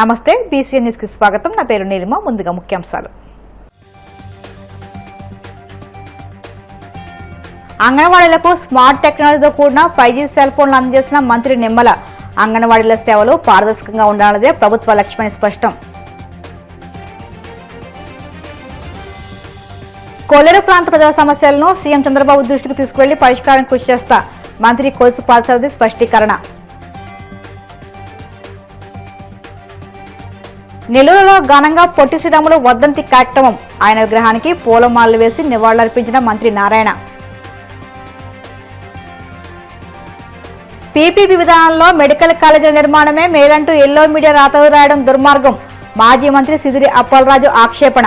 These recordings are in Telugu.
నమస్తే బీసీఎన్ న్యూస్ కి స్వాగతం. నా పేరు నీలిమ. ముందుగా ముఖ్యాంశాలు. అంగన్వాడీలకు స్మార్ట్ టెక్నాలజీతో కూడిన 5G సెల్ ఫోన్లు అందజేసిన మంత్రి నిమ్మల. అంగన్వాడీల సేవలు పారదర్శకంగా ఉండాలన్నదే ప్రభుత్వ లక్ష్యమని స్పష్టం. కొల్లేరు ప్రాంత ప్రజల సమస్యలను సీఎం చంద్రబాబు దృష్టికి తీసుకువెళ్లి పరిష్కారం కృషి చేస్తా మంత్రి కొలుసు పాదసారథి స్పష్టీకరణ. నెల్లూరులో ఘనంగా పొట్టి శ్రీరాములు వర్ధంతి కార్యక్రమం. ఆయన విగ్రహానికి పూలమాలలు వేసి నివాళులర్పించిన మంత్రి నారాయణ. పీపీపీ విధానంలో మెడికల్ కాలేజీల నిర్మాణమే మేలంటూ ఎల్లో మీడియా రాతలు రాయడం దుర్మార్గం. మాజీ మంత్రి సిదిరి అప్పలరాజు ఆక్షేపణ.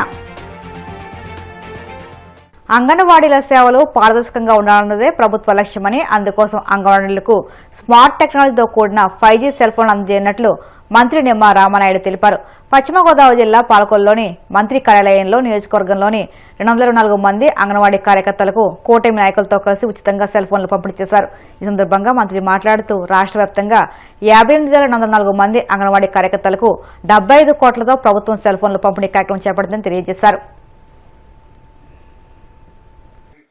అంగన్వాడీల సేవలు పారదర్శకంగా ఉండాలన్నదే ప్రభుత్వ లక్ష్యమని, అందుకోసం అంగన్వాడీలకు స్మార్ట్ టెక్నాలజీతో కూడిన 5G సెల్ ఫోన్లు అందజేయనున్నట్లు మంత్రి నిమ్మ రామనాయుడు తెలిపారు. పశ్చిమ గోదావరి జిల్లా పాలకొల్లులోని మంత్రి కార్యాలయంలో నియోజకవర్గంలోని 224 మంది అంగన్వాడీ కార్యకర్తలకు కూటమి నాయకులతో కలిసి ఉచితంగా సెల్ ఫోన్లు పంపిణీ చేశారు. ఈ సందర్భంగా మంత్రి మాట్లాడుతూ రాష్ట్ర వ్యాప్తంగా 58,204 మంది అంగన్వాడీ కార్యకర్తలకు 75 కోట్లతో ప్రభుత్వం సెల్ ఫోన్లు పంపిణీ కార్యక్రమం చేపడుతుందని తెలియజేశారు.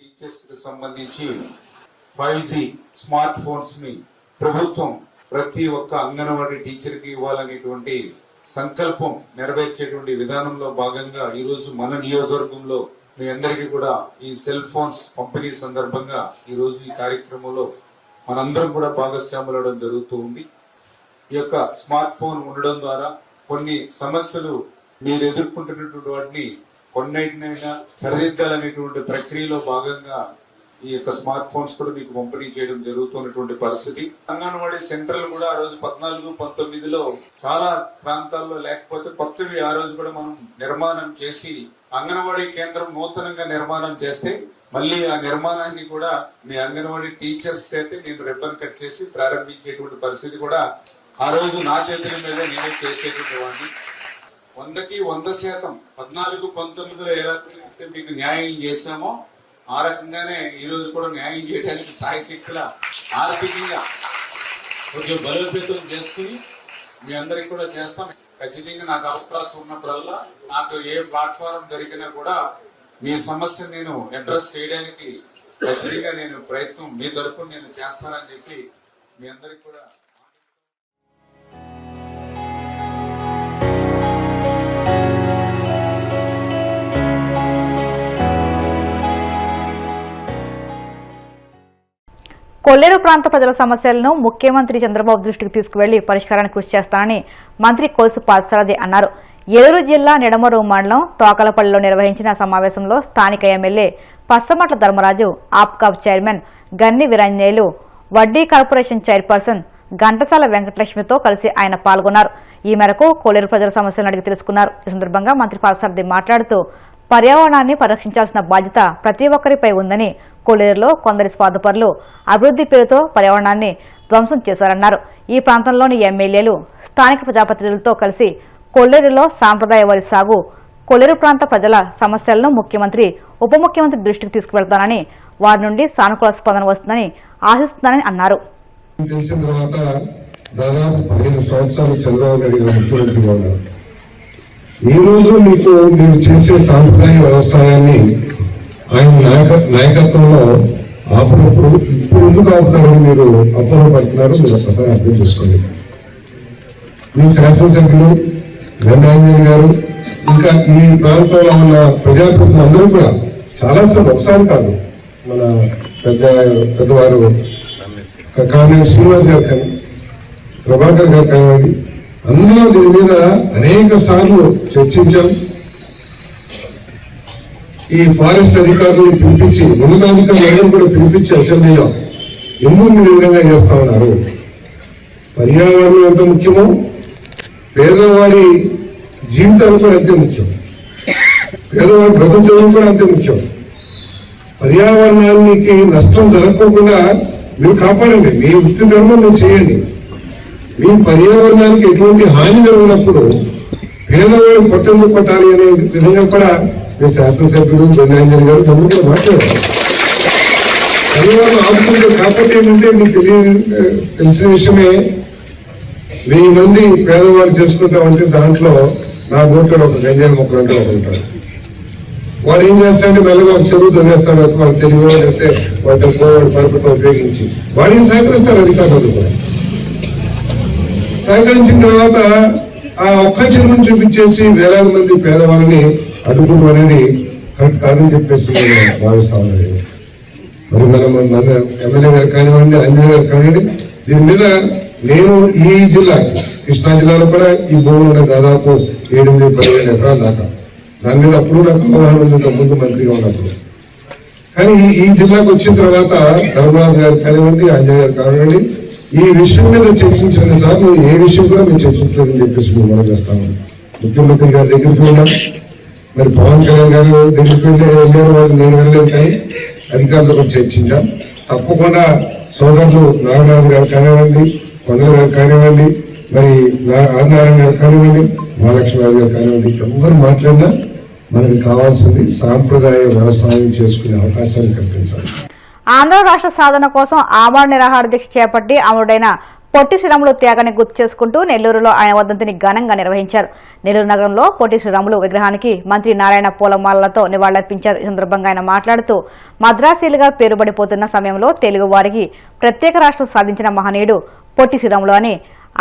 టీచర్స్ కి సంబంధించి 5G స్మార్ట్ ఫోన్స్ ని ప్రభుత్వం ప్రతి ఒక్క అంగన్వాడీ టీచర్ కి ఇవ్వాలనేటువంటి సంకల్పం నెరవేర్చేటువంటి విధానంలో భాగంగా ఈ రోజు మన నియోజకవర్గంలో మీ అందరికీ కూడా ఈ సెల్ ఫోన్స్ పంపిణీ సందర్భంగా ఈ రోజు ఈ కార్యక్రమంలో మనందరం కూడా భాగస్వాములవడం జరుగుతూ ఉంది. ఈ యొక్క స్మార్ట్ ఫోన్ ఉండడం ద్వారా కొన్ని సమస్యలు మీరు ఎదుర్కొంటున్నటువంటి వాటిని కొన్నిటినైనా సరిదిద్దాలనేటువంటి ప్రక్రియలో భాగంగా ఈ యొక్క స్మార్ట్ ఫోన్స్ కూడా మీకు పంపిణీ చేయడం జరుగుతున్నటువంటి పరిస్థితి. అంగన్వాడీ సెంటర్లు కూడా ఆ రోజు 14-19లో చాలా ప్రాంతాల్లో లేకపోతే కొత్తవి ఆ రోజు కూడా మనం నిర్మాణం చేసి అంగన్వాడీ కేంద్రం నూతనంగా నిర్మాణం చేస్తే మళ్ళీ ఆ నిర్మాణాన్ని కూడా మీ అంగన్వాడీ టీచర్స్ అయితే నేను రిబ్బన్ కట్ చేసి ప్రారంభించేటువంటి పరిస్థితి కూడా ఆ రోజు నా చేతుల మీద నేనే చేసేటువంటి వాడిని. 100కి 100% 14-19లో ఎలా మీకు న్యాయం చేశామో ఆ రకంగానే ఈ రోజు కూడా న్యాయం చేయడానికి సాయశక్తుల ఆర్థికంగా కొంచెం బలోపేతం చేసుకుని మీ అందరికి కూడా చేస్తాం. ఖచ్చితంగా నాకు అవకాశం ఉన్నప్పుడల్లా నాకు ఏ ప్లాట్ఫారం దొరికినా కూడా మీ సమస్యను నేను అడ్రస్ చేయడానికి ఖచ్చితంగా నేను ప్రయత్నం మీ తరపున నేను చేస్తానని చెప్పి మీ అందరికి కూడా. కొల్లేరు ప్రాంత ప్రజల సమస్యలను ముఖ్యమంత్రి చంద్రబాబు దృష్టికి తీసుకువెళ్లి పరిష్కారానికి కృషి చేస్తానని మంత్రి కొలుసు పాదసారథి అన్నారు. ఏలూరు జిల్లా నిడమరు మండలం తోకలపల్లిలో నిర్వహించిన సమావేశంలో స్థానిక MLA Pachamatla Dharmaraju, APCOB chairman Ganni Veeranjaneyulu, Vaddi corporation chairperson Ghantasala వెంకటలక్ష్మితో కలిసి ఆయన పాల్గొన్నారు. ఈ మేరకు కొల్లేరు ప్రజల సమస్యలను అడిగి తెలుసుకున్నారు. ఈ సందర్భంగా మంత్రి పాదసారథి మాట్లాడుతూ పర్యావరణాన్ని పరిరక్షించాల్సిన బాధ్యత ప్రతి ఒక్కరిపై ఉందని, కొల్లేరులో కొందరి స్వార్థపరులు అభివృద్ధి పేరుతో పర్యావరణాన్ని ధ్వంసం చేశారన్నారు. ఈ ప్రాంతంలోని ఎమ్మెల్యేలు స్థానిక ప్రజాప్రతినిధులతో కలిసి కొల్లేరులో సాంప్రదాయ వరి సాగు, కొల్లేరు ప్రాంత ప్రజల సమస్యలను ముఖ్యమంత్రి, ఉప ముఖ్యమంత్రి దృష్టికి తీసుకువెళ్తానని, వారి నుండి సానుకూల స్పందన వస్తుందని ఆశిస్తున్నానని అన్నారు. ఈ రోజు మీకు మీరు చేసే సాంప్రదాయ వ్యవసాయాన్ని ఆయన నాయకత్వంలో అప్పుడప్పుడు ఇప్పుడు ఎందుకు ఆపుతారని మీరు అప్పుడపడుతున్నారు. మీరు ఒక్కసారి అర్థం చేసుకోండి. మీ శాసనసభ్యులు వెంకయ్య గారు ఇంకా ఈ ప్రాంతంలో ఉన్న ప్రజాప్రతినిధులు అందరూ కూడా చాలాసార్లు ఒకసారి కాదు, మన పెద్దవారు కామినేని శ్రీనివాస్ గారు కానీ ప్రభాకర్ గారు కానివ్వండి, అందులో దీని మీద అనేక సార్లు చర్చించాం. ఈ ఫారెస్ట్ అధికారులను పిలిపించి, ఉన్నతాధికారులను కూడా పిలిపించి అసెంబ్లీలో ఎందుకు మీరు విధంగా చేస్తా ఉన్నారు, పర్యావరణం ఎంత ముఖ్యమో పేదవాడి జీవితాలు కూడా అంతే ముఖ్యం, పేదవాడి బ్రతుకులు కూడా అంతే ముఖ్యం. పర్యావరణానికి నష్టం జరగకుండా మీరు కాపాడండి, మీ వృత్తి ధర్మం మీరు చేయండి. మీ పర్యావరణానికి ఎటువంటి హాని జరిగినప్పుడు పేదవాడు పొట్టెందుకు కొట్టాలి అనే విధంగా కూడా మీ శాసనసభ్యుడు వెంకయ్య గారు గమ్ముగా మాట్లాడారు. పర్యావరణం ఆదుకుంటే కాకపోతే ఏంటంటే మీకు తెలిసిన విషయమే, 1000 మంది పేదవాళ్ళు చేసుకుంటామంటే దాంట్లో నా గోట్లో ఒక గంజాయి మొక్కలు అంటే ఒకరు ఉంటాడు. వాడు ఏం చేస్తాడంటే మెల్లగా ఒక చెరువు దొంగేస్తాడు, వాళ్ళు తెలుగు అయితే వాటి పరుపుతో ఉపయోగించి వాడిని సహకరిస్తారు అధికారులు కూడా. సహకరించిన తర్వాత ఆ ఒక్క చెరువును చూపించేసి వేలాది మంది పేదవాళ్ళని అడ్డుకుంటూ అనేది కరెక్ట్ కాదని చెప్పేసి నేను భావిస్తా ఉన్నాను. మరి మన ఎమ్మెల్యే గారు కానివ్వండి, అంజయ్ గారు కానివ్వండి, దీని మీద నేను ఈ జిల్లా కృష్ణా జిల్లాలో కూడా ఈ భూములు ఉన్నాయి, దాదాపు 7,000-10,000 ఎకరాల దాకా. దాని మీద అప్పుడు నాకు అవగాహన ఉంది, ముందు మంత్రిగా ఉన్నప్పుడు. కానీ ఈ జిల్లాకు వచ్చిన తర్వాత ధర్మరాజు గారు కానివ్వండి, అంజయ్ గారు కానివ్వండి, ఈ విషయం మీద చర్చించిన సార్లు ఏ విషయం కూడా మేము చర్చించలేదని చెప్పేసి మేము మనం చేస్తాము. ముఖ్యమంత్రి గారి దగ్గరికి వెళ్ళాం, మరి పవన్ కళ్యాణ్ గారు దగ్గరికి వెళ్ళారు, వాళ్ళు నేను వెళ్ళలేదు, కానీ అధికారులతో కూడా చర్చించాం. తప్పకుండా సోదరులు నాగరాజు గారు కానివ్వండి, కొండల గారు కానివ్వండి, మరి ఆదినారాయణ గారు కానివ్వండి, మహాలక్ష్మి రాజు గారు కానివ్వండి, ఎవరు మాట్లాడినా మనకి కావాల్సింది సాంప్రదాయ వ్యవసాయం చేసుకునే అవకాశాన్ని కల్పించాలి. ఆంధ్ర రాష్ట్ర సాధన కోసం ఆమరణ నిరాహార దీక్ష చేపట్టి అమరుడైన పొట్టి శ్రీరాములు త్యాగాన్ని గుర్తు చేసుకుంటూ నెల్లూరులో ఆయన వర్ధంతిని ఘనంగా నిర్వహించారు. నెల్లూరు నగరంలో పొట్టి శ్రీరాములు విగ్రహానికి మంత్రి నారాయణ పూలమాలలతో నివాళులర్పించారు. ఈ సందర్భంగా ఆయన మాట్లాడుతూ మద్రాసీలుగా పేరుబడిపోతున్న సమయంలో తెలుగు వారికి ప్రత్యేక రాష్ట్రం సాధించిన మహనీయుడు పొట్టి శ్రీరాములు అని,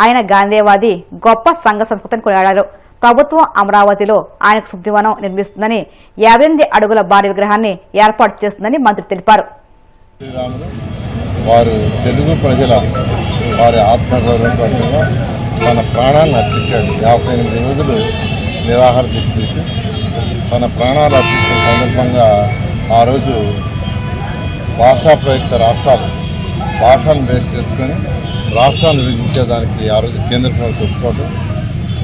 ఆయన గాంధేవాది, గొప్ప సంఘ సంస్కృతిని కొనియాడారు. ప్రభుత్వం అమరావతిలో ఆయనకు శుద్ధివనం నిర్మిస్తుందని, 58 అడుగుల భారీ విగ్రహాన్ని ఏర్పాటు చేస్తుందని మంత్రి తెలిపారు. శ్రీరాములు వారు తెలుగు ప్రజల వారి ఆత్మగౌరవం కోసంగా తన ప్రాణాలను అర్పించాడు. 58 రోజులు నిరాహార దీక్ష తీసి తన ప్రాణాలు అర్పించిన సందర్భంగా ఆ రోజు భాషా ప్రయుక్త రాష్ట్రాలు భాషను బేస్ చేసుకొని రాష్ట్రాన్ని విభజించేదానికి ఆ రోజు కేంద్ర ప్రభుత్వం ఒప్పుకోవడం,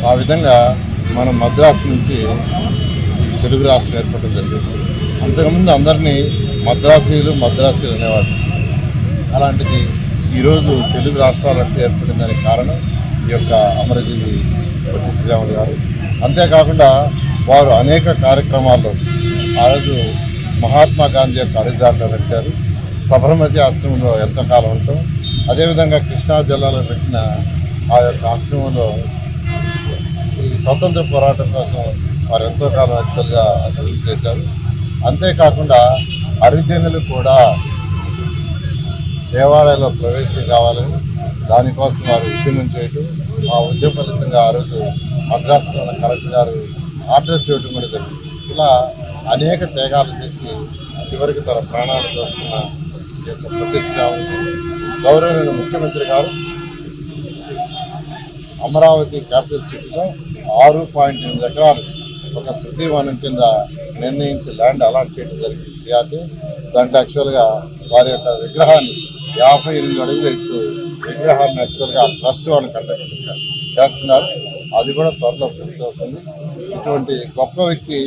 ఆ విధంగా మనం మద్రాసు నుంచి తెలుగు రాష్ట్రం ఏర్పడడం జరిగింది. అంతకుముందు అందరినీ మద్రాసీలు అనేవాడు. అలాంటిది ఈరోజు తెలుగు రాష్ట్రాలంటే ఏర్పడిన దానికి కారణం ఈ యొక్క అమరజీవి పొట్టి శ్రీరాములు గారు. అంతేకాకుండా వారు అనేక కార్యక్రమాల్లో ఆ రోజు మహాత్మా గాంధీ యొక్క అడుగుజాడలో నడిచారు. సబర్మతి ఆశ్రమంలో ఎంతో కాలం ఉంటాం. అదేవిధంగా కృష్ణా జిల్లాలో పెట్టిన ఆ యొక్క ఆశ్రమంలో స్వతంత్ర పోరాటం కోసం వారు ఎంతో కాలం యాక్చువల్గా అభివృద్ధి చేశారు. అంతేకాకుండా హరిజనులు కూడా దేవాలయంలో ప్రవేశం కావాలని దానికోసం వారు ఉద్యమం చేయటం, ఆ ఉద్యమ ఫలితంగా ఆ రోజు మద్రాసులో ఉన్న కలెక్టర్ గారు ఆర్డర్స్ ఇవ్వడం కూడా జరిగింది. ఇలా అనేక త్యాగాలు చేసి చివరికి తన ప్రాణాలు దొరుకుతున్న ఈ యొక్క పొట్టి శ్రీరాములు గౌరవనీయ ముఖ్యమంత్రి గారు అమరావతి క్యాపిటల్ సిటీలో 6.8 ఎకరాలు ఒక స్మృతివనం కింద నిర్ణయించి ల్యాండ్ అలాట్ చేయడం జరిగింది సిఆర్టీ. దాంట్లో యాక్చువల్గా వారి యొక్క విగ్రహాన్ని 58 అడుగుల ఎత్తు విగ్రహాన్ని యాక్చువల్గా ట్రస్ట్ వాళ్ళు కండక్ట్ చేస్తున్నారు. అది కూడా త్వరలో పూర్తవుతుంది. ఇటువంటి గొప్ప వ్యక్తి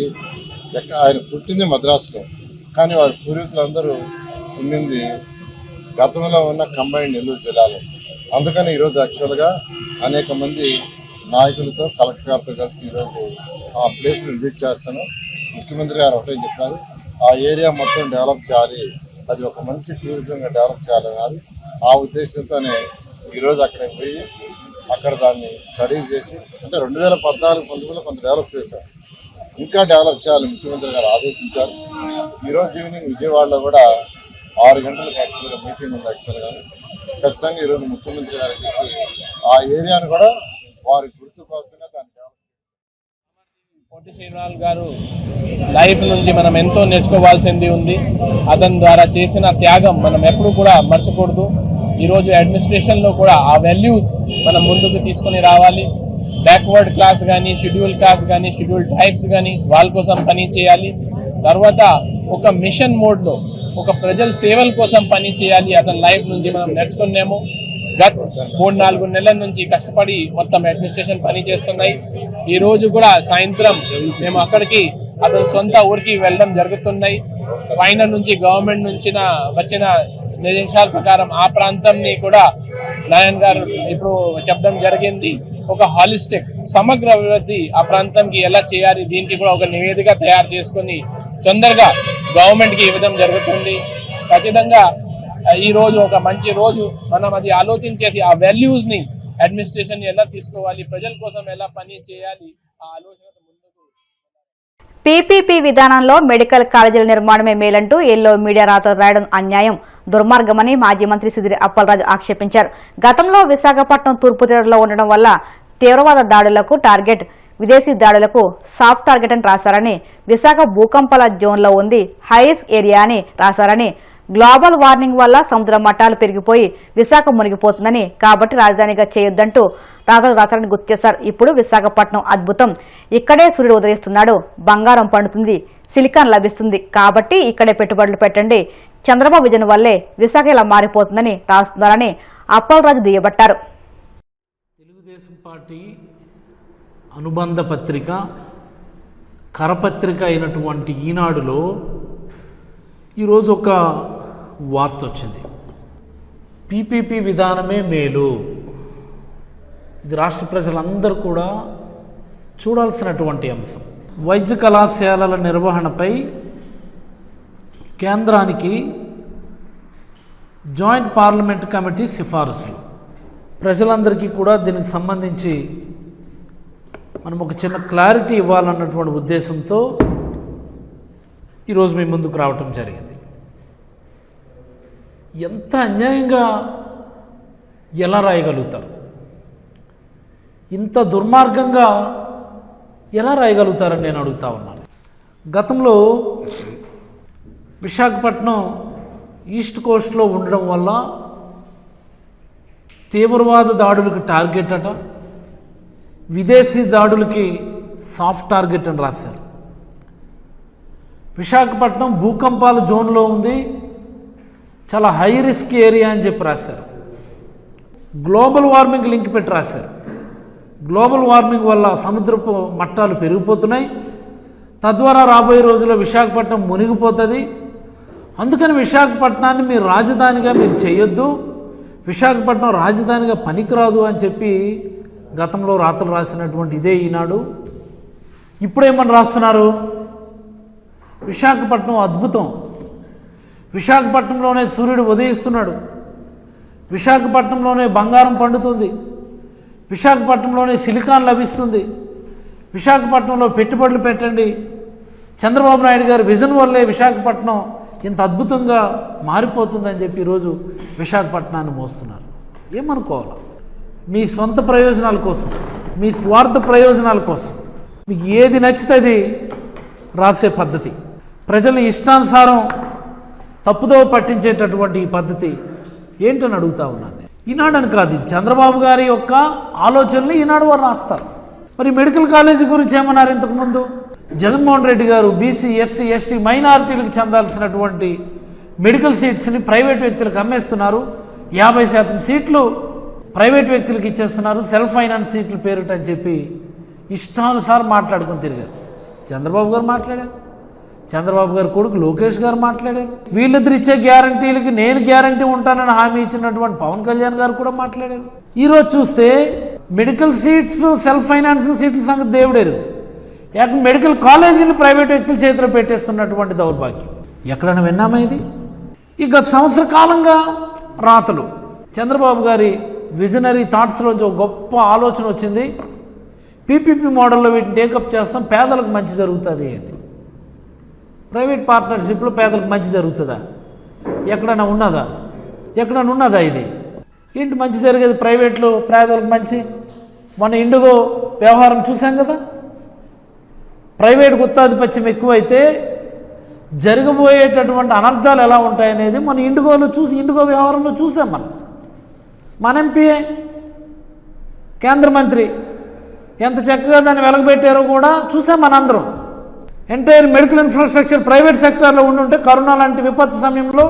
ఆయన పుట్టింది మద్రాసులో, కానీ వారి పూర్వీకులందరూ ఉండింది గతంలో ఉన్న కంబైన్డ్ నెల్లూరు జిల్లాలో. అందుకని ఈరోజు యాక్చువల్గా అనేక మంది నాయకులతో కలెక్టర్ గారితో కలిసి ఈరోజు ఆ ప్లేస్ని విజిట్ చేస్తాను. ముఖ్యమంత్రి గారు ఒకటే చెప్పారు, ఆ ఏరియా మొత్తం డెవలప్ చేయాలి, అది ఒక మంచి టూరిజంగా డెవలప్ చేయాలన్నారు. ఆ ఉద్దేశంతోనే ఈరోజు అక్కడికి పోయి అక్కడ దాన్ని స్టడీ చేసి, అంటే 2014-19లో కొంత డెవలప్ చేశారు, ఇంకా డెవలప్ చేయాలని ముఖ్యమంత్రి గారు ఆదేశించారు. ఈరోజు ఈవినింగ్ విజయవాడలో కూడా 6 గంటలకు యాక్చువల్గా మీటింగ్ ఉంది. యాక్చువల్గా ఖచ్చితంగా ఈరోజు ముఖ్యమంత్రి గారికి చెప్పి ఆ ఏరియాను కూడా వారి గుర్తు కోసంగా దాన్ని పొట్టి శ్రీరాములు గారు లైఫ్ నుంచి మనం ఎంతో నేర్చుకోవాల్సింది ఉంది. అతని ద్వారా చేసిన త్యాగం మనం ఎప్పుడు కూడా మర్చకూడదు. ఈరోజు అడ్మినిస్ట్రేషన్లో కూడా ఆ వాల్యూస్ మనం ముందుకు తీసుకొని రావాలి. బ్యాక్వర్డ్ క్లాస్ కానీ, షెడ్యూల్ కాస్ట్ కానీ, షెడ్యూల్ ట్రైబ్స్ కానీ వాళ్ళ కోసం పని చేయాలి. తర్వాత ఒక మిషన్ మోడ్లో ఒక ప్రజల సేవల కోసం పని చేయాలి. అతని లైఫ్ నుంచి మనం నేర్చుకున్నాము. గత 3-4 నెలల నుంచి కష్టపడి మొత్తం అడ్మినిస్ట్రేషన్ పని చేస్తున్నాయి. ఈ రోజు కూడా సాయంత్రం మేము అక్కడికి అతని సొంత ఊరికి వెళ్ళడం జరుగుతున్నాయి. పైన నుంచి గవర్నమెంట్ నుంచి వచ్చిన నిర్దేశాల ప్రకారం ఆ ప్రాంతంని కూడా నారాయణ గారు ఇప్పుడు చెప్పడం జరిగింది. ఒక హాలిస్టిక్ సమగ్ర అభివృద్ధి ఆ ప్రాంతంకి ఎలా చేయాలి, దీనికి కూడా ఒక నివేదిక తయారు చేసుకుని తొందరగా గవర్నమెంట్కి ఇవ్వడం జరుగుతుంది. ఖచ్చితంగా ఈ రోజు ఒక మంచి రోజు. మనం అది ఆలోచించేసి ఆ వాల్యూస్ని అడ్మినిస్ట్రేషన్ ఎలా తీసుకోవాలి, ప్రజల కోసం ఎలా పని చేయాలి, ఆ ఆలోచనతో ముందుకు. పీపీపీ విధానంలో మెడికల్ కాలేజీల నిర్మాణమే మేలంటూ ఎల్లో మీడియా రాతలు రాయడం అన్యాయం, దుర్మార్గమని మాజీ మంత్రి సుధీర్ అప్పలరాజు ఆక్షేపించారు. గతంలో విశాఖపట్నం తూర్పు తీరంలో ఉండడం వల్ల తీవ్రవాద దాడులకు టార్గెట్, విదేశీ దాడులకు సాఫ్ట్ టార్గెట్ అని రాశారని, విశాఖ భూకంపాల జోన్లో ఉంది, హై రిస్క్ ఏరియా అని రాశారని, గ్లోబల్ వార్మింగ్ వల్ల సముద్ర మట్టాలు పెరిగిపోయి విశాఖ మునిగిపోతుందని, కాబట్టి రాజధానిగా చేయొద్దంటూ రాతలు రాశారని గుర్తు చేశారు. ఇప్పుడు విశాఖపట్నం అద్భుతం, ఇక్కడే సూర్యుడు ఉదయిస్తున్నాడు, బంగారం పండుతుంది, సిలికాన్ లభిస్తుంది, కాబట్టి ఇక్కడే పెట్టుబడులు పెట్టండి, చంద్రబాబు విజన్ వల్లే విశాఖ ఇలా మారిపోతుందని రాస్తున్నారని అప్పలరాజు దుయ్యబట్టారు. తెలుగుదేశం పార్టీ అనుబంధ పత్రిక, కరపత్రిక అయినటువంటి ఈనాడులో ఈరోజు ఒక వార్త వచ్చింది. పీపీపీ విధానమే మేలు. ఇది రాష్ట్ర ప్రజలందరూ కూడా చూడాల్సినటువంటి అంశం. వైద్య కళాశాలల నిర్వహణపై కేంద్రానికి జాయింట్ పార్లమెంట్ కమిటీ సిఫారసులు. ప్రజలందరికీ కూడా దీనికి సంబంధించి మనం ఒక చిన్న క్లారిటీ ఇవ్వాలన్నటువంటి ఉద్దేశంతో ఈరోజు మీ ముందుకు రావటం జరిగింది. ఎంత అన్యాయంగా ఎలా రాయగలుగుతారు, ఇంత దుర్మార్గంగా ఎలా రాయగలుగుతారని నేను అడుగుతా ఉన్నాను. గతంలో విశాఖపట్నం ఈస్ట్ కోస్ట్లో ఉండడం వల్ల తీవ్రవాద దాడులకు టార్గెట్ అట, విదేశీ దాడులకి సాఫ్ట్ టార్గెట్ అని రాశారు. విశాఖపట్నం భూకంపాల జోన్లో ఉంది, చాలా హై రిస్క్ ఏరియా అని చెప్పి రాశారు. గ్లోబల్ వార్మింగ్ లింక్ పెట్టి రాశారు. గ్లోబల్ వార్మింగ్ వల్ల సముద్రపు మట్టాలు పెరిగిపోతున్నాయి, తద్వారా రాబోయే రోజుల్లో విశాఖపట్నం మునిగిపోతుంది, అందుకని విశాఖపట్నాన్ని మీరు రాజధానిగా మీరు చేయొద్దు, విశాఖపట్నం రాజధానిగా పనికిరాదు అని చెప్పి గతంలో రాతలు రాసినటువంటి ఇదే ఈనాడు ఇప్పుడేమని రాస్తున్నారు, విశాఖపట్నం అద్భుతం, విశాఖపట్నంలోనే సూర్యుడు ఉదయిస్తున్నాడు, విశాఖపట్నంలోనే బంగారం పండుతుంది, విశాఖపట్నంలోనే సిలికాన్ లభిస్తుంది, విశాఖపట్నంలో పెట్టుబడులు పెట్టండి, చంద్రబాబు నాయుడు గారి విజన్ వల్లే విశాఖపట్నం ఇంత అద్భుతంగా మారిపోతుందని చెప్పి ఈరోజు విశాఖపట్నాన్ని మోస్తున్నారు. ఏమనుకోవాలి, మీ సొంత ప్రయోజనాల కోసం, మీ స్వార్థ ప్రయోజనాల కోసం మీకు ఏది నచ్చితే రాసే పద్ధతి, ప్రజల ఇష్టానుసారం తప్పుదోవ పట్టించేటటువంటి ఈ పద్ధతి ఏంటని అడుగుతా ఉన్నాను. ఈనాడని కాదు, ఇది చంద్రబాబు గారి యొక్క ఆలోచనలు ఈనాడు వారు రాస్తారు. మరి మెడికల్ కాలేజీ గురించి ఏమన్నారు ఇంతకుముందు? జగన్మోహన్ రెడ్డి గారు బీసీ, ఎస్సీ, ఎస్టీ, మైనారిటీలకు చెందాల్సినటువంటి మెడికల్ సీట్స్ని ప్రైవేట్ వ్యక్తులకు అమ్మేస్తున్నారు, 50% సీట్లు ప్రైవేట్ వ్యక్తులకు ఇచ్చేస్తున్నారు, సెల్ఫ్ ఫైనాన్స్ సీట్లు పేరుట అని చెప్పి ఇష్టానుసారం మాట్లాడుకొని తిరిగారు. చంద్రబాబు గారు మాట్లాడారు, చంద్రబాబు గారి కొడుకు లోకేష్ గారు మాట్లాడారు, వీళ్ళిద్దరు ఇచ్చే గ్యారంటీలకి నేను గ్యారంటీ ఉంటానని హామీ ఇచ్చినటువంటి పవన్ కళ్యాణ్ గారు కూడా మాట్లాడారు. ఈరోజు చూస్తే మెడికల్ సీట్స్, సెల్ఫ్ ఫైనాన్స్ సీట్ల సంగతి దేవుడేరు, మెడికల్ కాలేజీలు ప్రైవేట్ వ్యక్తుల చేతిలో పెట్టేస్తున్నటువంటి దౌర్భాగ్యం ఎక్కడైనా విన్నామా? ఇది ఈ గత సంవత్సర కాలంగా రాతలు, చంద్రబాబు గారి విజనరీ థాట్స్లోంచి ఒక గొప్ప ఆలోచన వచ్చింది, పీపీపీ మోడల్లో వీటిని టేకప్ చేస్తాం, పేదలకు మంచి జరుగుతుంది అని. ప్రైవేట్ పార్ట్నర్షిప్లో పేదలకు మంచి జరుగుతుందా? ఎక్కడైనా ఉన్నదా? ఎక్కడైనా ఉన్నదా? ఇది ఏంటి మంచి జరిగేది ప్రైవేట్లో పేదలకు మంచి? మన ఇండిగో వ్యవహారం చూసాం కదా, ప్రైవేట్ గుత్తాధిపత్యం ఎక్కువైతే జరగబోయేటటువంటి అనర్థాలు ఎలా ఉంటాయనేది మన ఇండిగోలో ఇండిగో వ్యవహారంలో చూసాం. మన ఎంపీఏ, కేంద్ర మంత్రి ఎంత చక్కగా దాన్ని వెలగబెట్టారో కూడా చూసాం మనందరం. ఎంటైర్ మెడికల్ ఇన్ఫ్రాస్ట్రక్చర్ ప్రైవేట్ సెక్టార్లో ఉండుంటే కరోనా లాంటి విపత్తు సమయంలో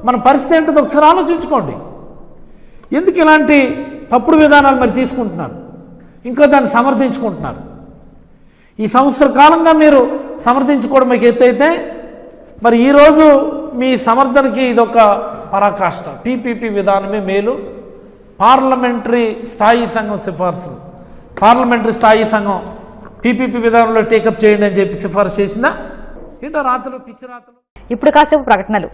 మన పరిస్థితి ఏంటో ఒకసారి ఆలోచించుకోండి. ఎందుకు ఇలాంటి తప్పుడు విధానాలు మరి తీసుకుంటున్నారు, ఇంకా దాన్ని సమర్థించుకుంటున్నారు? ఈ సంవత్సర కాలంగా మీరు సమర్థించుకోవడం మీకు ఎత్తైతే మరి ఈరోజు మీ సమర్థనకి ఇదొక పరాకాష్ట. పీపీపీ విధానమే మేలు, పార్లమెంటరీ స్థాయి సంఘం సిఫార్సులు, పార్లమెంటరీ స్థాయి సంఘం పీపీపీ విధానంలో టేకప్ చేయండి అని చెప్పి సిఫార్సు చేసిందా? ఏంటో రాతలు, పిచ్చి రాతలు. ఇప్పుడు కాసేపు ప్రకటనలు.